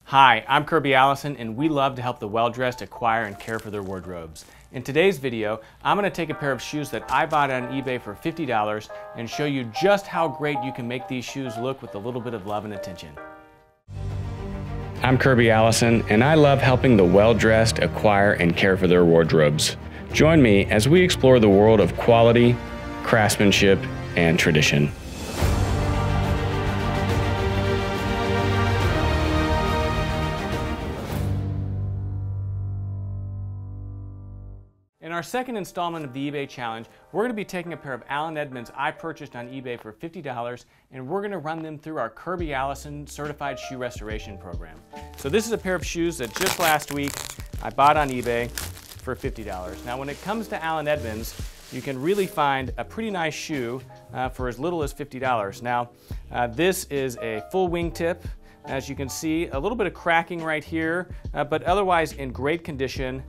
Hi, I'm Kirby Allison, and we love to help the well-dressed acquire and care for their wardrobes. In today's video, I'm going to take a pair of shoes that I bought on eBay for $50 and show you just how great you can make these shoes look with a little bit of love and attention. I'm Kirby Allison, and I love helping the well-dressed acquire and care for their wardrobes. Join me as we explore the world of quality, craftsmanship, and tradition. In our second installment of the eBay challenge, we're going to be taking a pair of Allen Edmonds I purchased on eBay for $50, and we're going to run them through our Kirby Allison Certified Shoe Restoration Program. So this is a pair of shoes that just last week I bought on eBay for $50. Now when it comes to Allen Edmonds, you can really find a pretty nice shoe for as little as $50. Now this is a full wingtip. As you can see, a little bit of cracking right here, but otherwise in great condition.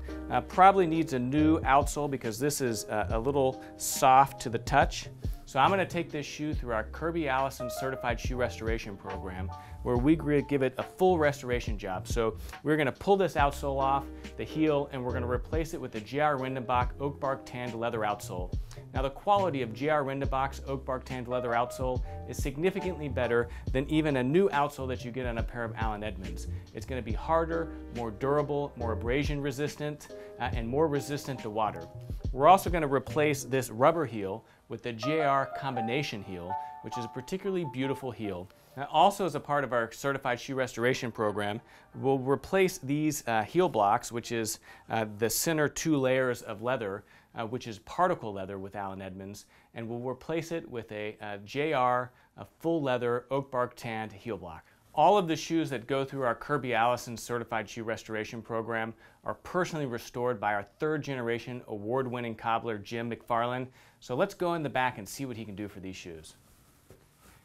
Probably needs a new outsole because this is a little soft to the touch. So I'm going to take this shoe through our Kirby Allison Certified Shoe Restoration Program, where we give it a full restoration job. So we're going to pull this outsole off, the heel, and we're going to replace it with the J.R. Windenbach Oak Bark Tanned Leather outsole. Now the quality of J.R. Windenbach's Oak Bark Tanned Leather outsole is significantly better than even a new outsole that you get on a pair of Allen Edmonds. It's going to be harder, more durable, more abrasion resistant, and more resistant to water. We're also going to replace this rubber heel with the J.R. combination heel, which is a particularly beautiful heel. Now, also as a part of our Certified Shoe Restoration Program, we'll replace these heel blocks, which is the center two layers of leather, which is particle leather with Allen Edmonds, and we'll replace it with a J.R. full leather oak bark tanned heel block. All of the shoes that go through our Kirby Allison Certified Shoe Restoration Program are personally restored by our third generation award-winning cobbler, Jim McFarland. So let's go in the back and see what he can do for these shoes.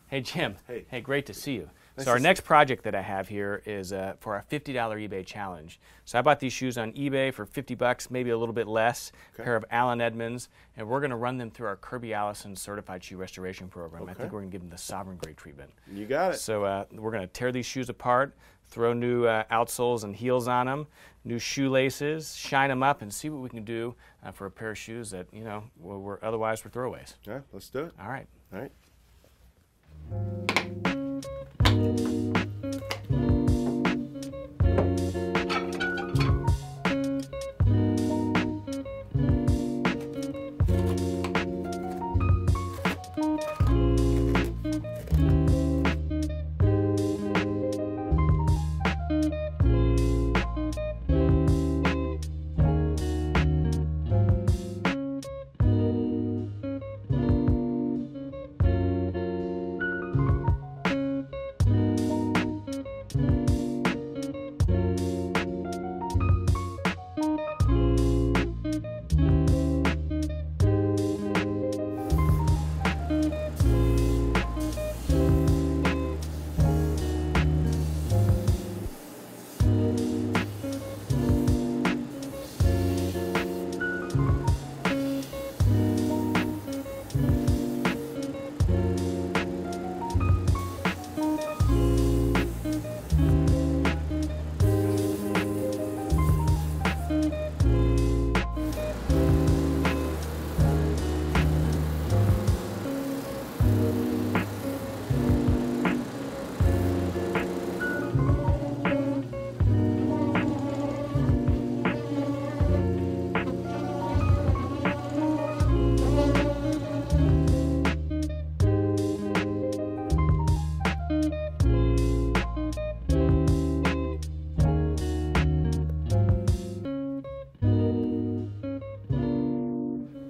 Hey Jim, hey, great to see you. Nice so our next project that I have here is for our $50 eBay challenge. So I bought these shoes on eBay for 50 bucks, maybe a little bit less, a pair of Allen Edmonds, and we're going to run them through our Kirby Allison Certified Shoe Restoration Program. I think we're going to give them the sovereign grade treatment. You got it. So we're going to tear these shoes apart, throw new outsoles and heels on them, new shoelaces, shine them up, and see what we can do for a pair of shoes that, you know, otherwise were throwaways. Yeah, let's do it. All right. All right.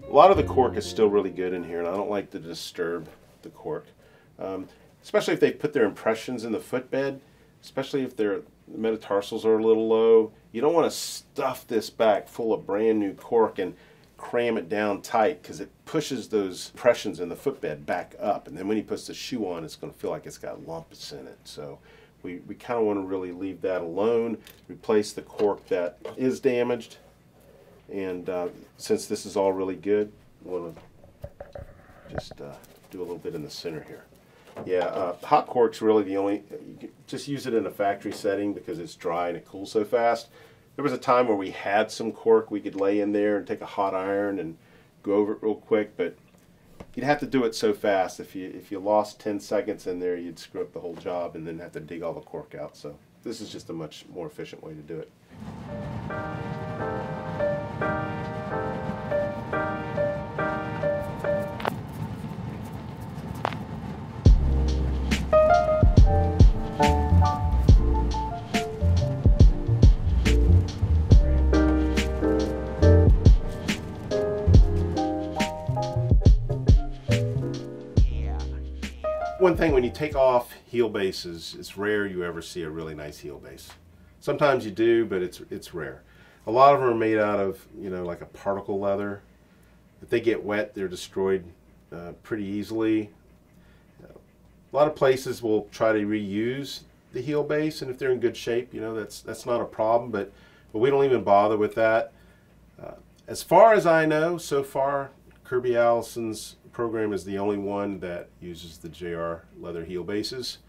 A lot of the cork is still really good in here, and I don't like to disturb the cork, especially if they put their impressions in the footbed, especially if their metatarsals are a little low. You don't want to stuff this back full of brand new cork and cram it down tight, because it pushes those impressions in the footbed back up, and then when he puts the shoe on, it's going to feel like it's got lumps in it. So we kind of want to really leave that alone, replace the cork that is damaged, and since this is all really good, we want to just do a little bit in the center here. Yeah, hot cork's really the only, just use it in a factory setting because it's dry and it cools so fast. There was a time where we had some cork we could lay in there and take a hot iron and go over it real quick, but you'd have to do it so fast. If you lost 10 seconds in there, you'd screw up the whole job and then have to dig all the cork out. So this is just a much more efficient way to do it. One thing, when you take off heel bases, it's rare you ever see a really nice heel base. Sometimes you do, but it's rare. A lot of them are made out of, like a particle leather. If they get wet, they're destroyed pretty easily. A lot of places will try to reuse the heel base, and if they're in good shape, that's not a problem, but we don't even bother with that. As far as I know, so far, Kirby Allison's program is the only one that uses the JR leather heel bases.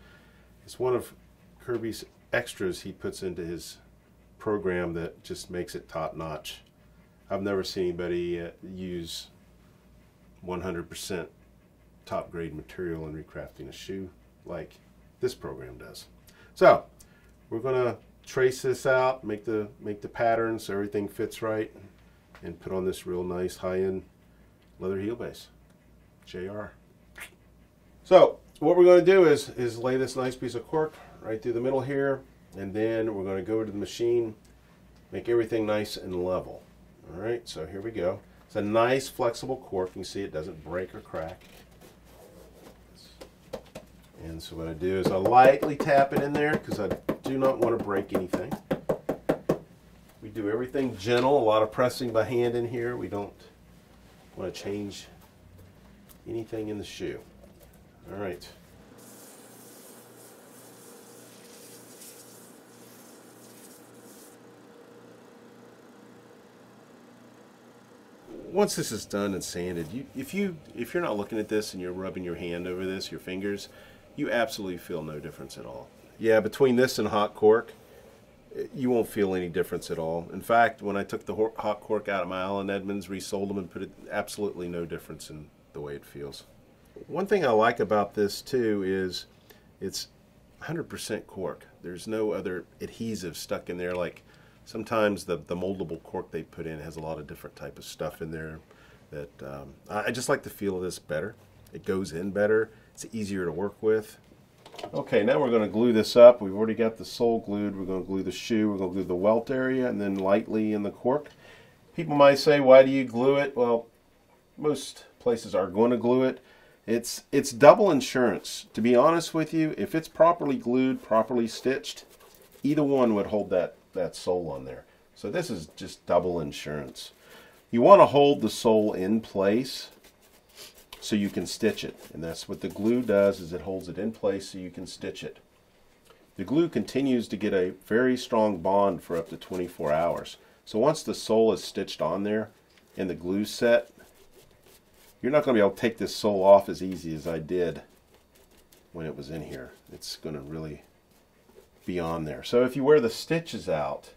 It's one of Kirby's extras he puts into his program that just makes it top notch. I've never seen anybody use 100% top grade material in recrafting a shoe like this program does. So we're going to trace this out, make the pattern so everything fits right, and put on this real nice high-end leather heel base. JR. So what we're going to do is lay this nice piece of cork right through the middle here, and then we're going to go to the machine, make everything nice and level. All right, so here we go. It's a nice flexible cork. You can see it doesn't break or crack. And so what I do is I lightly tap it in there because I do not want to break anything. We do everything gentle, a lot of pressing by hand in here. We don't want to change anything in the shoe. All right. Once this is done and sanded, if you're not looking at this and you're rubbing your hand over this, your fingers, you absolutely feel no difference at all. Yeah, between this and hot cork, you won't feel any difference at all. In fact, when I took the hot cork out of my Allen Edmonds, resold them, and put it, absolutely no difference in the way it feels. One thing I like about this too is it's 100% cork. There's no other adhesive stuck in there. Like sometimes the moldable cork they put in has a lot of different type of stuff in there that I just like the feel of this better. It goes in better. It's easier to work with. Okay, now we're going to glue this up. We've already got the sole glued. We're going to glue the shoe. We're going to glue the welt area and then lightly in the cork. People might say, why do you glue it? Well, most places are going to glue it. It's double insurance. To be honest with you, if it's properly glued, properly stitched, either one would hold that sole on there. So this is just double insurance. You want to hold the sole in place so you can stitch it. And that's what the glue does, is it holds it in place so you can stitch it. The glue continues to get a very strong bond for up to 24 hours. So once the sole is stitched on there and the glue's set, you're not going to be able to take this sole off as easy as I did when it was in here. It's going to really be on there. So if you wear the stitches out,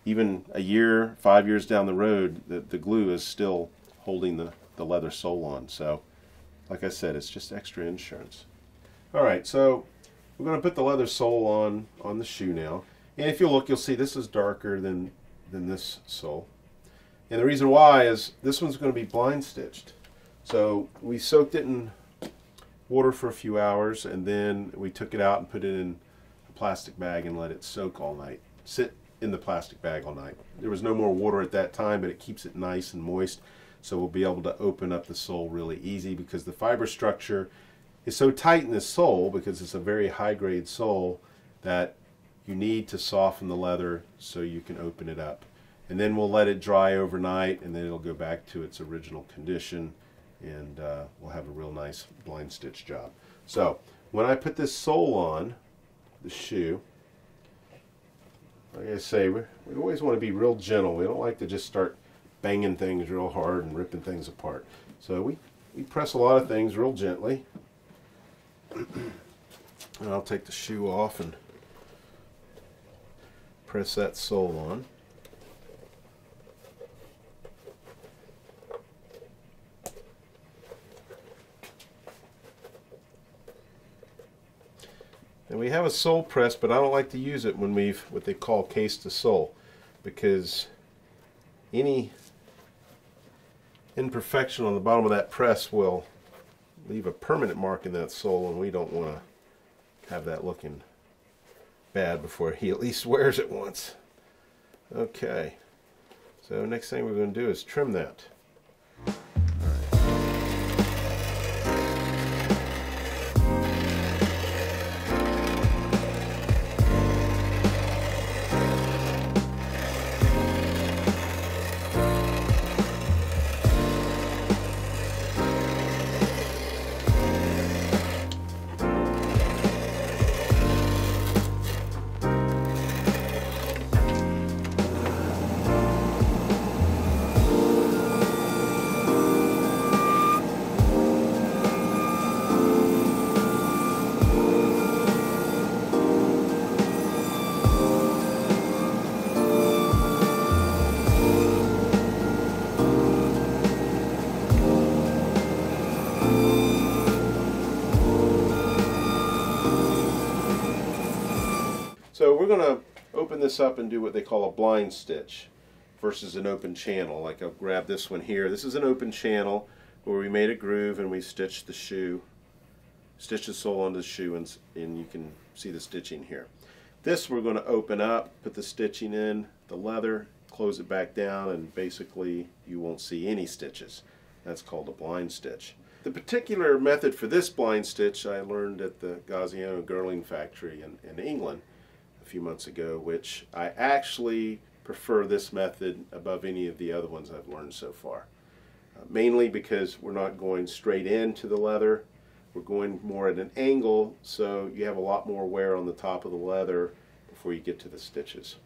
even a year, 5 years down the road, the glue is still holding the leather sole on. So like I said, it's just extra insurance. Alright, so we're going to put the leather sole on the shoe now. And if you look, you'll see this is darker than this sole. And the reason why is this one's going to be blind stitched. So we soaked it in water for a few hours, and then we took it out and put it in a plastic bag and let it soak all night. Sit in the plastic bag all night. There was no more water at that time, but it keeps it nice and moist. So we'll be able to open up the sole really easy because the fiber structure is so tight in this sole, because it's a very high grade sole, that you need to soften the leather so you can open it up. And then we'll let it dry overnight, and then it'll go back to its original condition, and we'll have a real nice blind stitch job. So when I put this sole on the shoe, like I say, we always want to be real gentle. We don't like to just start banging things real hard and ripping things apart. So we press a lot of things real gently. And I'll take the shoe off and press that sole on. And we have a sole press, but I don't like to use it when we've what they call cased the sole, because any imperfection on the bottom of that press will leave a permanent mark in that sole, and we don't want to have that looking bad before he at least wears it once. Okay, so next thing we're going to do is trim that. So we're going to open this up and do what they call a blind stitch versus an open channel. Like I'll grab this one here. This is an open channel where we made a groove and we stitched the shoe, stitched the sole onto the shoe, and you can see the stitching here. This we're going to open up, put the stitching in, the leather, close it back down, and basically you won't see any stitches. That's called a blind stitch. The particular method for this blind stitch I learned at the Gaziano Girling factory in England a few months ago, which I actually prefer this method above any of the other ones I've learned so far. Mainly because we're not going straight into the leather, we're going more at an angle, so you have a lot more wear on the top of the leather before you get to the stitches.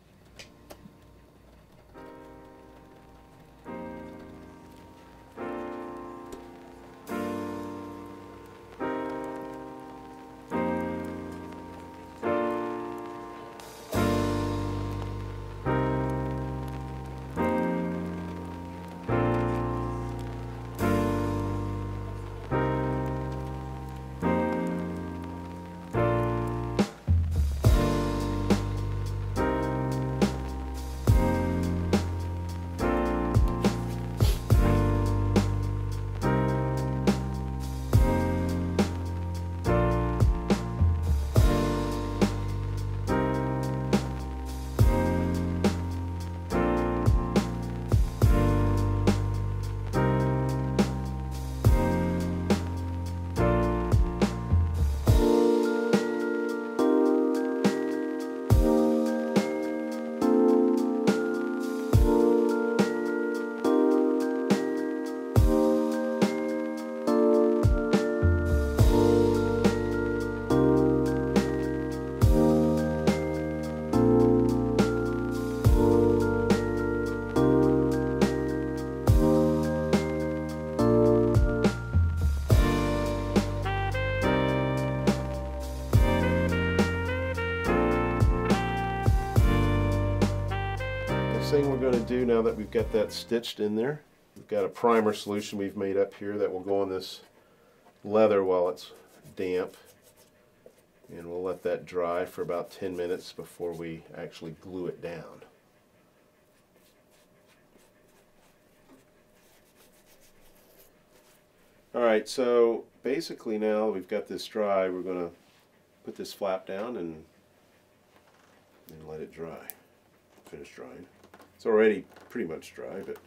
Thing we're going to do now that we've got that stitched in there, we've got a primer solution we've made up here that will go on this leather while it's damp, and we'll let that dry for about 10 minutes before we actually glue it down. Alright, so basically now we've got this dry, we're going to put this flap down and let it dry. Finish drying. It's already pretty much dry, but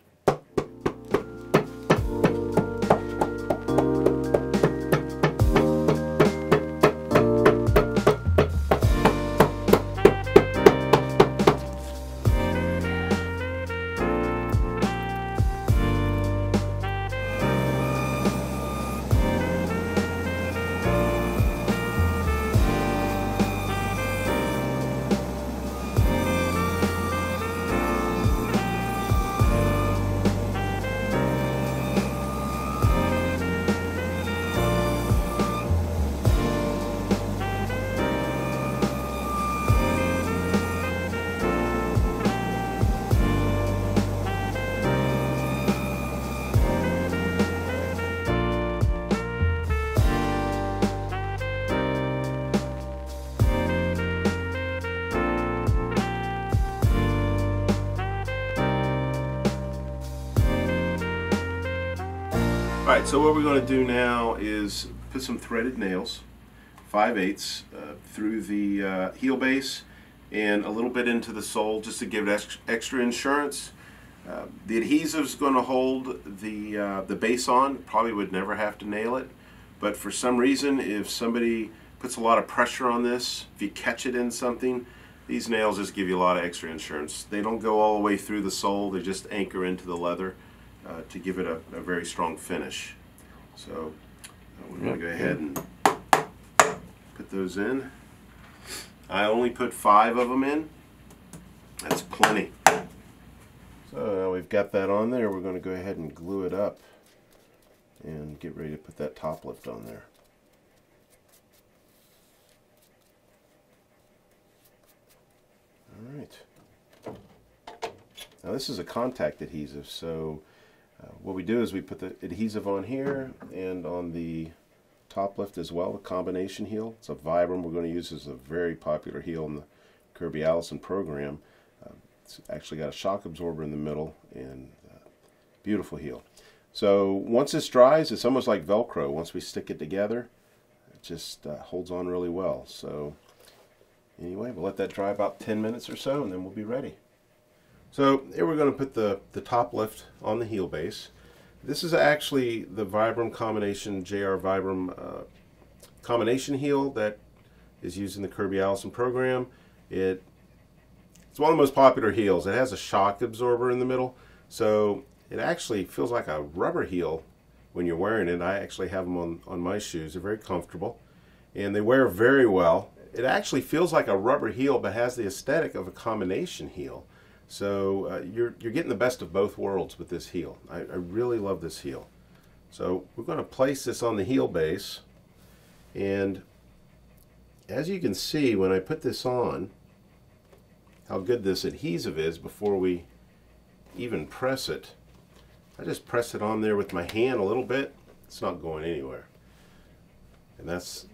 Alright, so what we're going to do now is put some threaded nails, 5/8, through the heel base and a little bit into the sole just to give it extra insurance. The adhesive is going to hold the base on. Probably would never have to nail it, but for some reason, if somebody puts a lot of pressure on this, if you catch it in something, these nails just give you a lot of extra insurance. They don't go all the way through the sole, they just anchor into the leather to give it a very strong finish. So we're going to go ahead and put those in. I only put 5 of them in. That's plenty. So now we've got that on there, we're going to go ahead and glue it up and get ready to put that top lift on there. Alright. Now this is a contact adhesive, so what we do is we put the adhesive on here and on the top lift as well, the combination heel. It's a Vibram we're going to use as a very popular heel in the Kirby Allison program. It's actually got a shock absorber in the middle and beautiful heel. So once this dries, it's almost like Velcro. Once we stick it together, it just holds on really well. So anyway, we'll let that dry about 10 minutes or so and then we'll be ready. So here we're going to put the top lift on the heel base. This is actually the Vibram combination, JR Vibram combination heel that is used in the Kirby Allison program. It's one of the most popular heels. It has a shock absorber in the middle, so it actually feels like a rubber heel when you're wearing it. I actually have them on my shoes. They're very comfortable and they wear very well. It actually feels like a rubber heel but has the aesthetic of a combination heel. So you're getting the best of both worlds with this heel. I really love this heel. So we're going to place this on the heel base, and as you can see when I put this on, how good this adhesive is before we even press it. I just press it on there with my hand a little bit. It's not going anywhere. And that's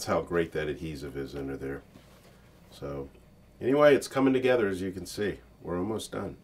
how great that adhesive is under there. So anyway, it's coming together as you can see. We're almost done.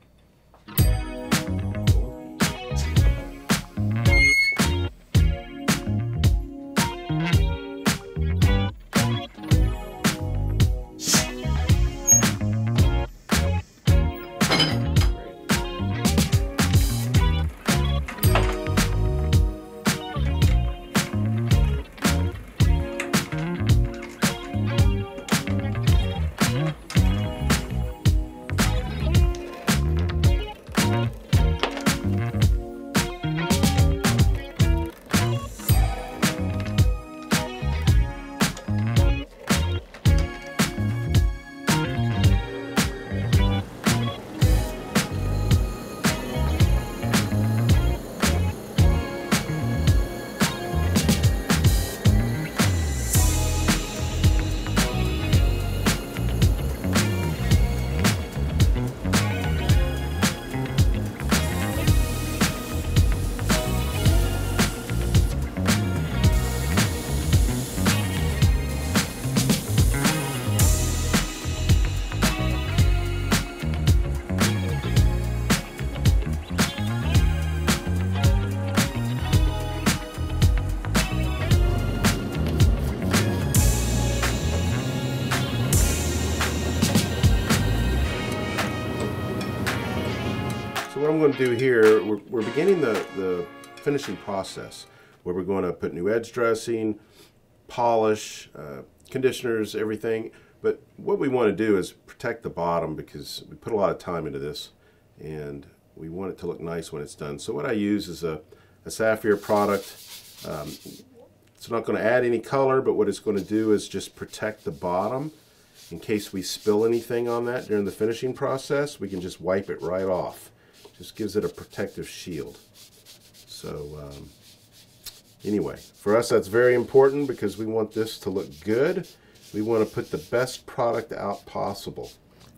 So what I'm going to do here, we're beginning the finishing process where we're going to put new edge dressing, polish, conditioners, everything. But what we want to do is protect the bottom because we put a lot of time into this and we want it to look nice when it's done. So what I use is a sapphire product. It's not going to add any color, but what it's going to do is just protect the bottom in case we spill anything on that during the finishing process. We can just wipe it right off. Just gives it a protective shield. So anyway, for us that's very important because we want this to look good. We want to put the best product out possible.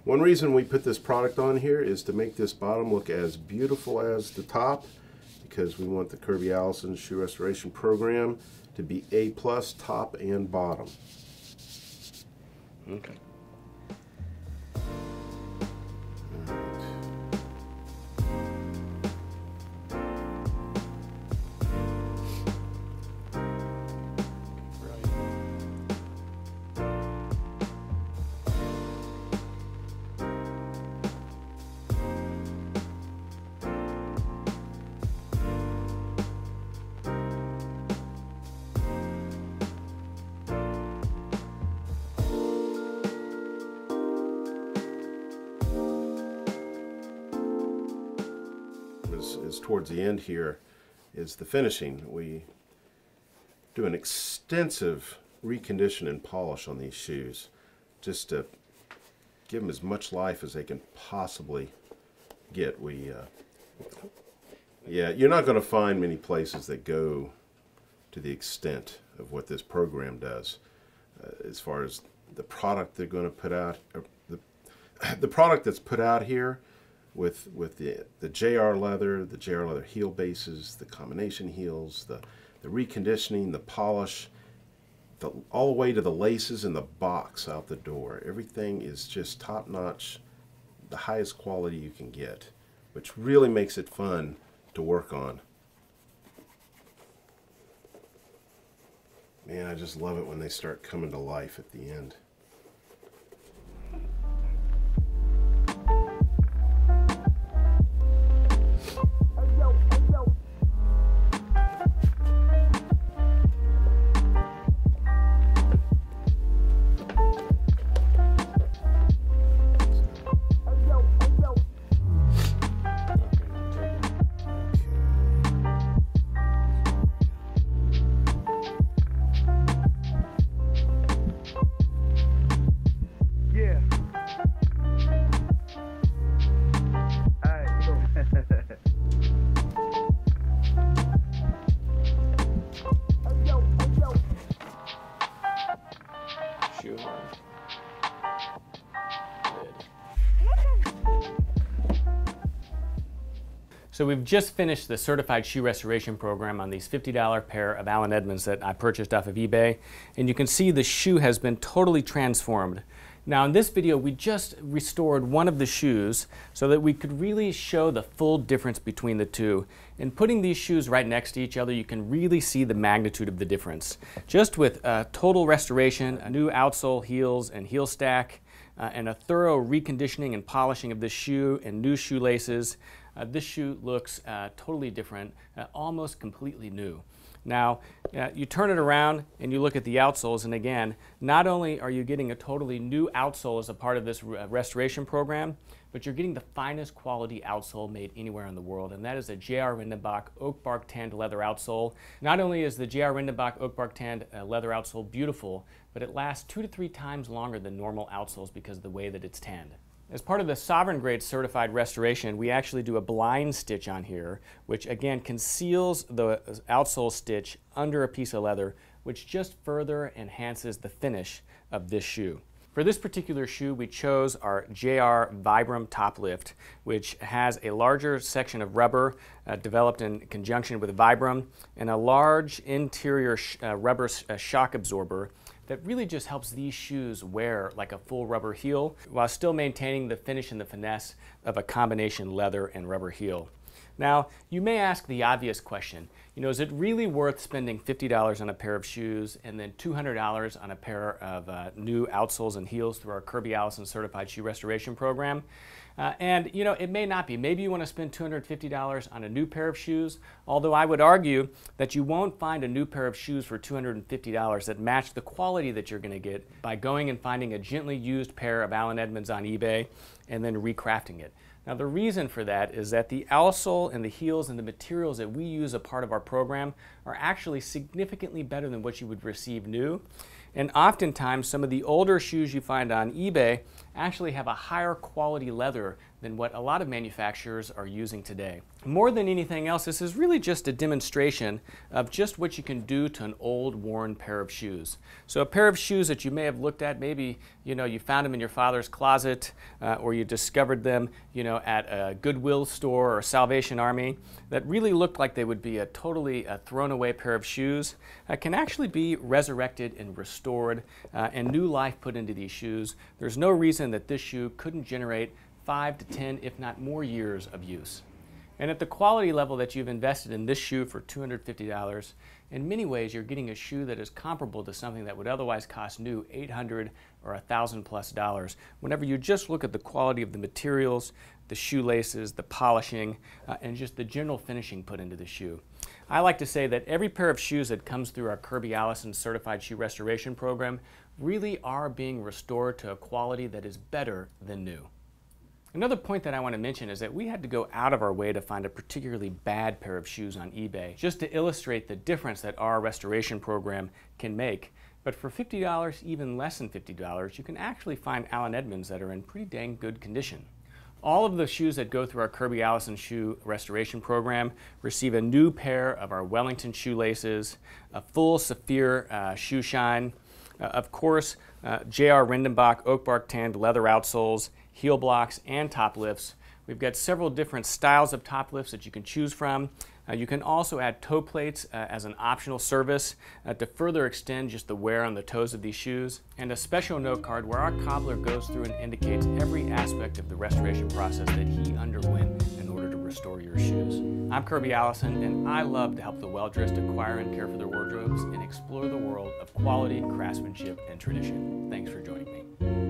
One reason we put this product on here is to make this bottom look as beautiful as the top, because we want the Kirby Allison Shoe Restoration Program to be A+ top and bottom. Okay. is towards the end here is the finishing. We do an extensive recondition and polish on these shoes just to give them as much life as they can possibly get. Yeah, you're not going to find many places that go to the extent of what this program does as far as the product they're going to put out. The product that's put out here with the JR leather, heel bases, the combination heels, the reconditioning, the polish, all the way to the laces and the box out the door. Everything is just top-notch, the highest quality you can get, which really makes it fun to work on. Man, I just love it when they start coming to life at the end. So we've just finished the certified shoe restoration program on these $50 pair of Allen Edmonds that I purchased off of eBay, and you can see the shoe has been totally transformed. Now in this video we just restored one of the shoes so that we could really show the full difference between the two. And putting these shoes right next to each other, you can really see the magnitude of the difference. Just with total restoration, a new outsole, heels, and heel stack, and a thorough reconditioning and polishing of this shoe and new shoelaces, this shoe looks totally different, almost completely new. Now, you turn it around and you look at the outsoles, and again, not only are you getting a totally new outsole as a part of this restoration program, but you're getting the finest quality outsole made anywhere in the world, and that is a J.R. Rindenbach oak bark tanned leather outsole. Not only is the J.R. Rindenbach oak bark tanned leather outsole beautiful, but it lasts 2 to 3 times longer than normal outsoles because of the way that it's tanned. As part of the Sovereign Grade certified restoration, we actually do a blind stitch on here, which again conceals the outsole stitch under a piece of leather, which just further enhances the finish of this shoe. For this particular shoe, we chose our JR Vibram top lift, which has a larger section of rubber developed in conjunction with Vibram, and a large interior rubber shock absorber that really just helps these shoes wear like a full rubber heel while still maintaining the finish and the finesse of a combination leather and rubber heel. Now, you may ask the obvious question, is it really worth spending $50 on a pair of shoes and then $200 on a pair of new outsoles and heels through our Kirby Allison Certified Shoe Restoration Program? And it may not be. Maybe you want to spend $250 on a new pair of shoes, although I would argue that you won't find a new pair of shoes for $250 that match the quality that you're going to get by going and finding a gently used pair of Allen Edmonds on eBay and then recrafting it. Now the reason for that is that the outsole and the heels and the materials that we use as part of our program are actually significantly better than what you would receive new. And oftentimes some of the older shoes you find on eBay actually have a higher quality leather than what a lot of manufacturers are using today. More than anything else, this is really just a demonstration of just what you can do to an old worn pair of shoes. So a pair of shoes that you may have looked at, maybe you found them in your father's closet or you discovered them at a Goodwill store or Salvation Army that really looked like they would be a totally thrown away pair of shoes, can actually be resurrected and restored and new life put into these shoes. There's no reason that this shoe couldn't generate 5 to 10, if not more years of use. And at the quality level that you've invested in this shoe for $250, in many ways you're getting a shoe that is comparable to something that would otherwise cost new $800 or $1,000+ whenever you just look at the quality of the materials, the shoelaces, the polishing, and just the general finishing put into the shoe. I like to say that every pair of shoes that comes through our Kirby Allison Certified Shoe Restoration Program really are being restored to a quality that is better than new. Another point that I want to mention is that we had to go out of our way to find a particularly bad pair of shoes on eBay, just to illustrate the difference that our restoration program can make. But for $50, even less than $50, you can actually find Allen Edmonds that are in pretty dang good condition. All of the shoes that go through our Kirby Allison shoe restoration program receive a new pair of our Wellington shoelaces, a full Saphir shoe shine, of course, J.R. Rindenbach oak bark tanned leather outsoles, heel blocks, and top lifts. We've got several different styles of top lifts that you can choose from. You can also add toe plates as an optional service to further extend just the wear on the toes of these shoes, and a special note card where our cobbler goes through and indicates every aspect of the restoration process that he underwent in order to restore your shoes. I'm Kirby Allison, and I love to help the well-dressed acquire and care for their wardrobes and explore the world of quality, craftsmanship, and tradition. Thanks for joining me.